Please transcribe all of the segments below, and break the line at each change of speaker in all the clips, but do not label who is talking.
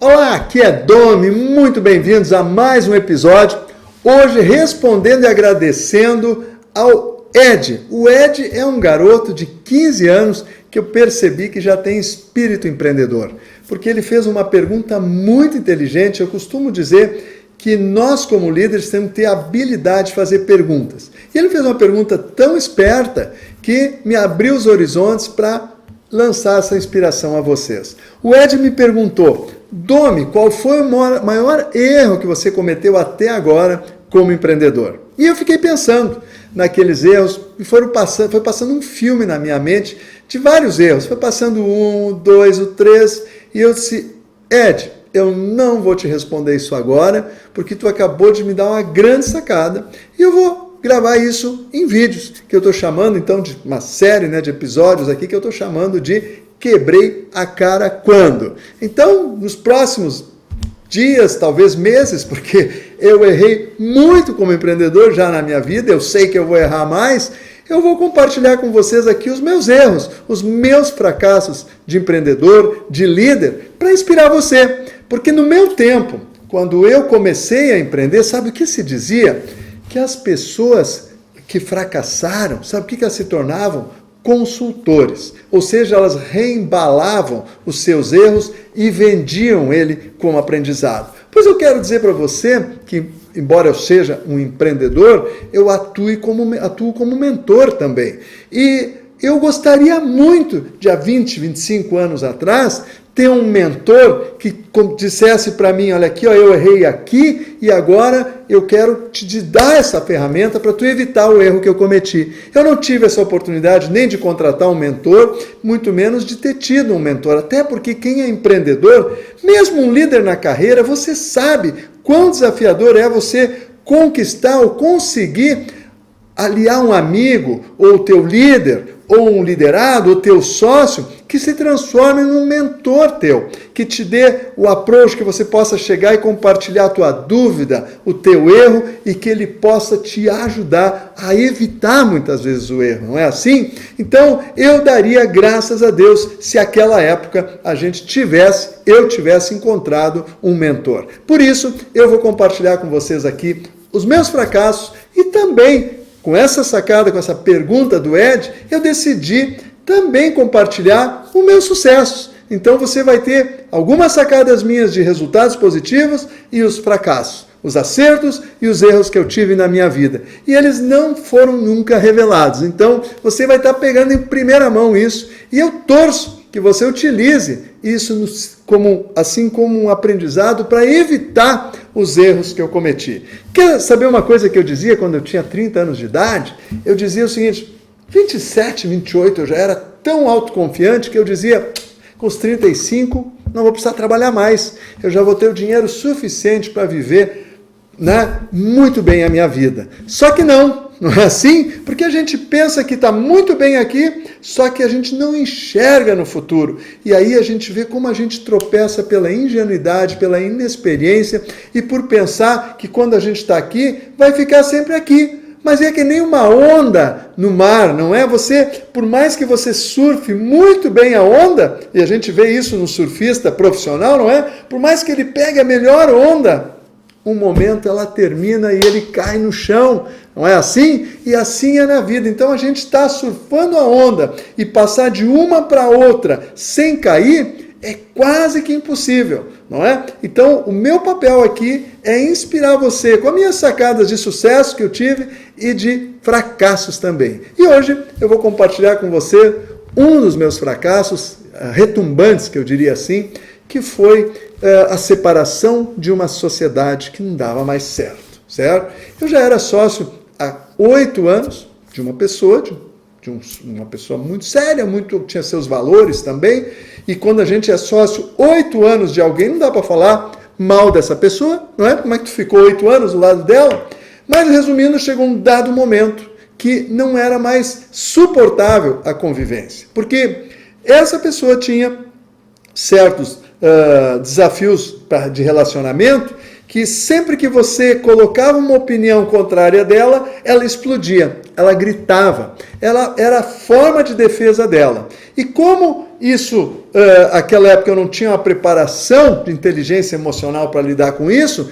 Olá, aqui é Domi, muito bem-vindos a mais um episódio. Hoje respondendo e agradecendo ao Ed. O Ed é um garoto de 15 anos que eu percebi que já tem espírito empreendedor, porque ele fez uma pergunta muito inteligente. Eu costumo dizer que nós, como líderes, temos que ter a habilidade de fazer perguntas. E ele fez uma pergunta tão esperta que me abriu os horizontes para lançar essa inspiração a vocês. O Ed me perguntou: Domi, qual foi o maior erro que você cometeu até agora como empreendedor? E eu fiquei pensando naqueles erros e foi passando um filme na minha mente de vários erros. Foi passando o 2, o 3 e eu disse: Ed, eu não vou te responder isso agora porque tu acabou de me dar uma grande sacada e eu vou gravar isso em vídeos, que eu estou chamando então de uma série de episódios aqui que eu estou chamando de Quebrei a Cara Quando. Então, nos próximos dias, talvez meses, porque eu errei muito como empreendedor já na minha vida, eu sei que eu vou errar mais, eu vou compartilhar com vocês aqui os meus erros, os meus fracassos de empreendedor, de líder, para inspirar você. Porque no meu tempo, quando eu comecei a empreender, sabe o que se dizia? Que as pessoas que fracassaram, sabe o que elas se tornavam? Consultores. Ou seja, elas reembalavam os seus erros e vendiam ele como aprendizado. Pois eu quero dizer para você que, embora eu seja um empreendedor, eu atuo como mentor também. E eu gostaria muito, de há 20, 25 anos atrás, ter um mentor que dissesse para mim: olha aqui, eu errei aqui e agora eu quero te dar essa ferramenta para tu evitar o erro que eu cometi. Eu não tive essa oportunidade nem de contratar um mentor, muito menos de ter tido um mentor, até porque quem é empreendedor, mesmo um líder na carreira, você sabe quão desafiador é você conquistar ou conseguir aliar um amigo, ou teu líder, ou um liderado, ou teu sócio, que se transforme num mentor teu, que te dê o approach, que você possa chegar e compartilhar a tua dúvida, o teu erro, e que ele possa te ajudar a evitar muitas vezes o erro, não é assim? Então, eu daria graças a Deus se aquela época eu tivesse encontrado um mentor. Por isso, eu vou compartilhar com vocês aqui os meus fracassos e também, com essa sacada, com essa pergunta do Ed, eu decidi também compartilhar os meus sucessos. Então você vai ter algumas sacadas minhas de resultados positivos e os fracassos, os acertos e os erros que eu tive na minha vida. E eles não foram nunca revelados. Então você vai estar pegando em primeira mão isso. E eu torço que você utilize isso como um aprendizado para evitar os erros que eu cometi. Quer saber uma coisa que eu dizia quando eu tinha 30 anos de idade? Eu dizia o seguinte: 27, 28, eu já era tão autoconfiante que eu dizia, com os 35, não vou precisar trabalhar mais. Eu já vou ter o dinheiro suficiente para viver muito bem a minha vida. Só que não é assim? Porque a gente pensa que está muito bem aqui, só que a gente não enxerga no futuro. E aí a gente vê como a gente tropeça pela ingenuidade, pela inexperiência e por pensar que quando a gente está aqui, vai ficar sempre aqui. Mas é que nem uma onda no mar, não é? Por mais que você surfe muito bem a onda, e a gente vê isso no surfista profissional, não é? Por mais que ele pegue a melhor onda, um momento ela termina e ele cai no chão, não é assim? E assim é na vida. Então a gente está surfando a onda e passar de uma para outra sem cair é quase que impossível, não é? Então o meu papel aqui é inspirar você com as minhas sacadas de sucesso que eu tive e de fracassos também. E hoje eu vou compartilhar com você um dos meus fracassos retumbantes, que eu diria assim, que foi a separação de uma sociedade que não dava mais certo? Eu já era sócio há 8 anos de uma pessoa, uma pessoa muito séria, tinha seus valores também, e quando a gente é sócio 8 anos de alguém, não dá para falar mal dessa pessoa, não é? Como é que tu ficou 8 anos do lado dela? Mas, resumindo, chegou um dado momento que não era mais suportável a convivência, porque essa pessoa tinha certos desafios de relacionamento que sempre que você colocava uma opinião contrária dela, ela explodia, ela gritava, ela era a forma de defesa dela. E como isso, naquela época eu não tinha uma preparação de inteligência emocional para lidar com isso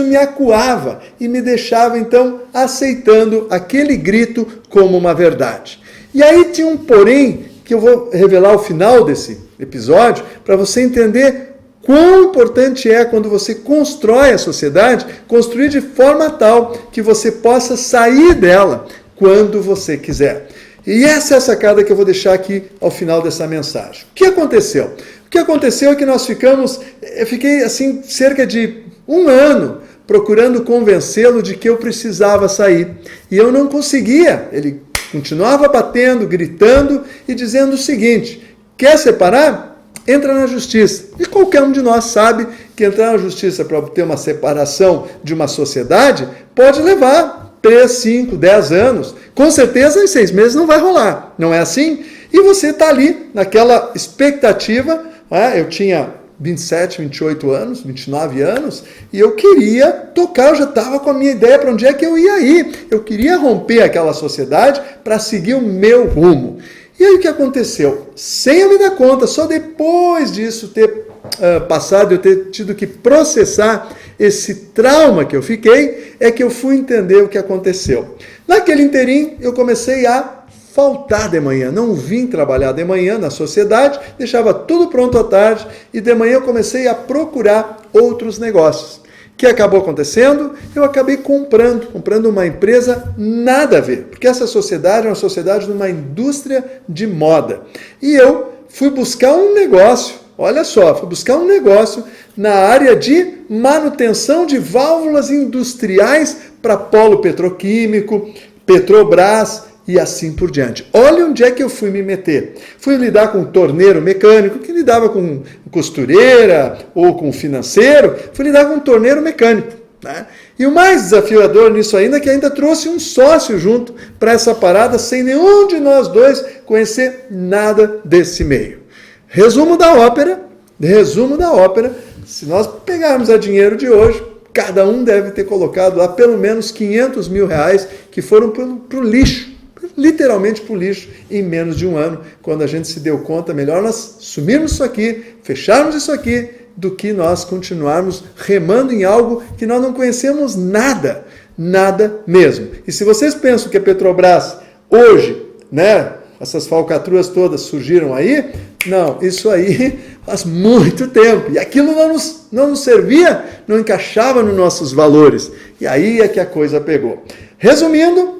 me acuava e me deixava então aceitando aquele grito como uma verdade. E aí tinha um porém, que eu vou revelar ao final desse episódio, para você entender quão importante é quando você constrói a sociedade, construir de forma tal que você possa sair dela quando você quiser. E essa é a sacada que eu vou deixar aqui ao final dessa mensagem. O que aconteceu? O que aconteceu é que eu fiquei assim cerca de 1 ano procurando convencê-lo de que eu precisava sair. E eu não conseguia. Ele continuava batendo, gritando e dizendo o seguinte: quer separar? Entra na justiça. E qualquer um de nós sabe que entrar na justiça para obter uma separação de uma sociedade pode levar 3, 5, 10 anos. Com certeza em 6 meses não vai rolar. Não é assim? E você está ali naquela expectativa. Eu tinha 27, 28 anos, 29 anos, e eu queria tocar, eu já estava com a minha ideia para onde é que eu ia ir. Eu queria romper aquela sociedade para seguir o meu rumo. E aí o que aconteceu? Sem eu me dar conta, só depois disso ter passado, eu ter tido que processar esse trauma que eu fiquei, é que eu fui entender o que aconteceu. Naquele inteirinho, eu comecei a faltar de manhã, não vim trabalhar de manhã na sociedade, deixava tudo pronto à tarde, e de manhã eu comecei a procurar outros negócios. O que acabou acontecendo? Eu acabei comprando uma empresa nada a ver, porque essa sociedade é uma sociedade de uma indústria de moda. E eu fui buscar um negócio, olha só, fui buscar um negócio na área de manutenção de válvulas industriais para polo petroquímico, Petrobras e assim por diante. Olha onde é que eu fui me meter. Fui lidar com um torneiro mecânico, que lidava com costureira ou com financeiro, fui lidar com um torneiro mecânico. Né? E o mais desafiador nisso ainda é que ainda trouxe um sócio junto para essa parada, sem nenhum de nós dois conhecer nada desse meio. Resumo da ópera, se nós pegarmos a dinheiro de hoje, cada um deve ter colocado lá pelo menos 500 mil reais que foram para o lixo. Literalmente para o lixo em menos de 1 ano, quando a gente se deu conta, melhor nós sumirmos isso aqui, fecharmos isso aqui, do que nós continuarmos remando em algo que nós não conhecemos nada mesmo. E se vocês pensam que a Petrobras hoje, né, essas falcatruas todas surgiram aí, não, isso aí faz muito tempo, e aquilo não nos servia, não encaixava nos nossos valores, e aí é que a coisa pegou. Resumindo,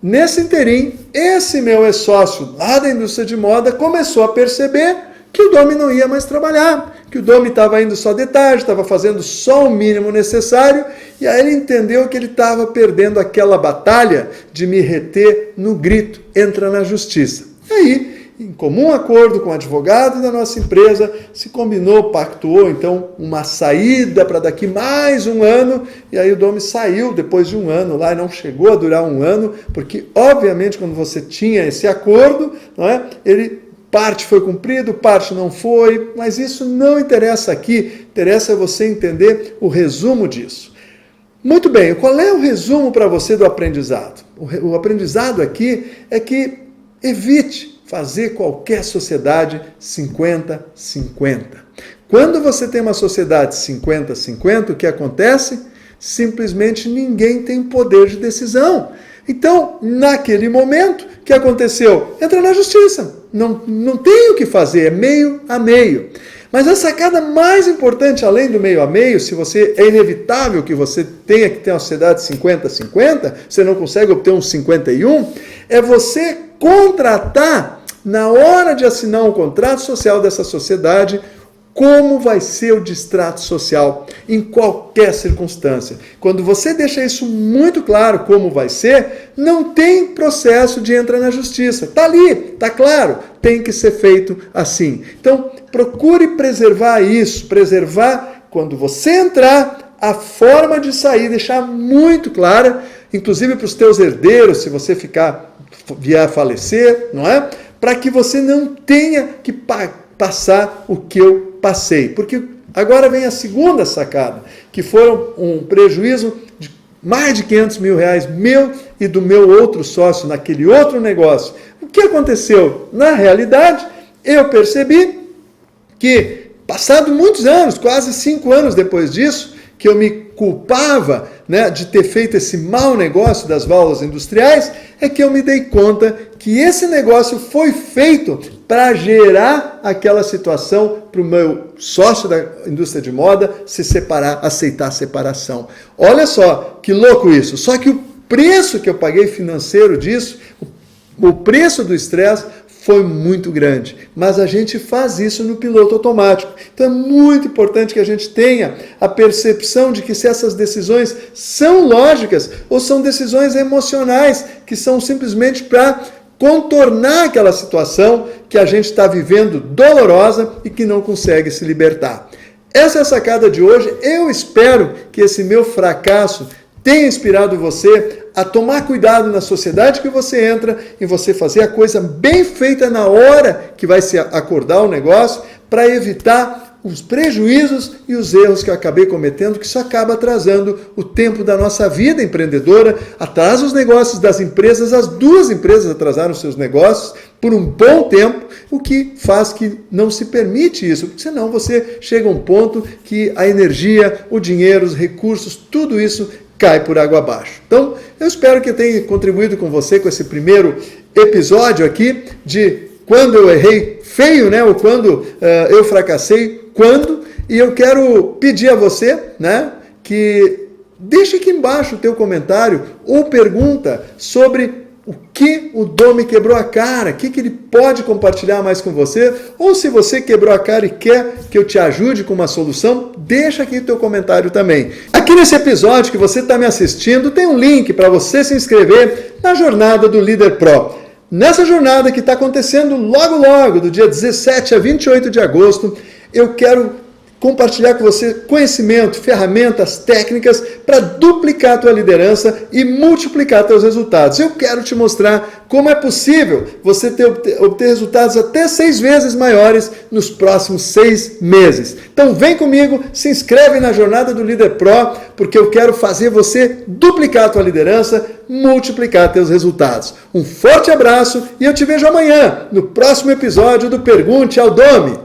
nesse inteirinho, esse meu ex-sócio lá da indústria de moda começou a perceber que o Domi não ia mais trabalhar, que o Domi estava indo só de tarde, estava fazendo só o mínimo necessário, e aí ele entendeu que ele estava perdendo aquela batalha de me reter no grito, entra na justiça. E aí, em comum acordo com o advogado da nossa empresa, se combinou, pactuou então uma saída para daqui mais 1 ano, e aí o Domi saiu depois de 1 ano lá, e não chegou a durar 1 ano, porque obviamente quando você tinha esse acordo, não é? Parte foi cumprido, parte não foi, mas isso não interessa aqui, interessa você entender o resumo disso. Muito bem, qual é o resumo para você do aprendizado? O aprendizado aqui é que evite fazer qualquer sociedade 50-50. Quando você tem uma sociedade 50-50, o que acontece? Simplesmente ninguém tem poder de decisão. Então, naquele momento, o que aconteceu? Entra na justiça. Não tem o que fazer, é meio a meio. Mas a sacada mais importante, além do meio a meio, é inevitável que você tenha que ter uma sociedade 50-50, você não consegue obter um 51, é você contratar, na hora de assinar um contrato social dessa sociedade, como vai ser o distrato social em qualquer circunstância. Quando você deixa isso muito claro como vai ser, não tem processo de entrar na justiça. Está ali, está claro, tem que ser feito assim. Então, procure preservar isso, preservar quando você entrar, a forma de sair, deixar muito clara, inclusive para os teus herdeiros, se você vier a falecer, não é? Para que você não tenha que passar o que eu passei. Porque Agora vem a segunda sacada, que foram um prejuízo de mais de R$500 mil meu e do meu outro sócio naquele outro negócio. O que aconteceu? Na realidade, eu percebi que, passado muitos anos, quase 5 anos depois disso, que eu me culpava, né, de ter feito esse mau negócio das válvulas industriais, é que eu me dei conta que esse negócio foi feito para gerar aquela situação para o meu sócio da indústria de moda se separar, aceitar a separação. Olha só que louco isso. Só que o preço que eu paguei financeiro disso, o preço do estresse foi muito grande, mas a gente faz isso no piloto automático. Então é muito importante que a gente tenha a percepção de que se essas decisões são lógicas ou são decisões emocionais, que são simplesmente para contornar aquela situação que a gente está vivendo dolorosa e que não consegue se libertar. Essa é a sacada de hoje. Eu espero que esse meu fracasso tenha inspirado você a tomar cuidado na sociedade que você entra, em você fazer a coisa bem feita na hora que vai se acordar o negócio, para evitar os prejuízos e os erros que eu acabei cometendo, que isso acaba atrasando o tempo da nossa vida empreendedora, atrasa os negócios das empresas, as duas empresas atrasaram seus negócios por um bom tempo, o que faz que não se permite isso, porque senão você chega a um ponto que a energia, o dinheiro, os recursos, tudo isso cai por água abaixo. Então, eu espero que eu tenha contribuído com você com esse primeiro episódio aqui de quando eu errei feio, né? Ou quando eu fracassei, e eu quero pedir a você, né, que deixe aqui embaixo o teu comentário ou pergunta sobre o que o Domi quebrou a cara, o que ele pode compartilhar mais com você, ou se você quebrou a cara e quer que eu te ajude com uma solução, deixa aqui o teu comentário também. Aqui nesse episódio que você está me assistindo, tem um link para você se inscrever na jornada do Líder Pro. Nessa jornada que está acontecendo logo, do dia 17 a 28 de agosto, eu quero compartilhar com você conhecimento, ferramentas, técnicas para duplicar a tua liderança e multiplicar teus resultados. Eu quero te mostrar como é possível você obter resultados até 6 vezes maiores nos próximos 6 meses. Então vem comigo, se inscreve na Jornada do Líder Pro, porque eu quero fazer você duplicar a tua liderança, multiplicar teus resultados. Um forte abraço e eu te vejo amanhã no próximo episódio do Pergunte ao Domi.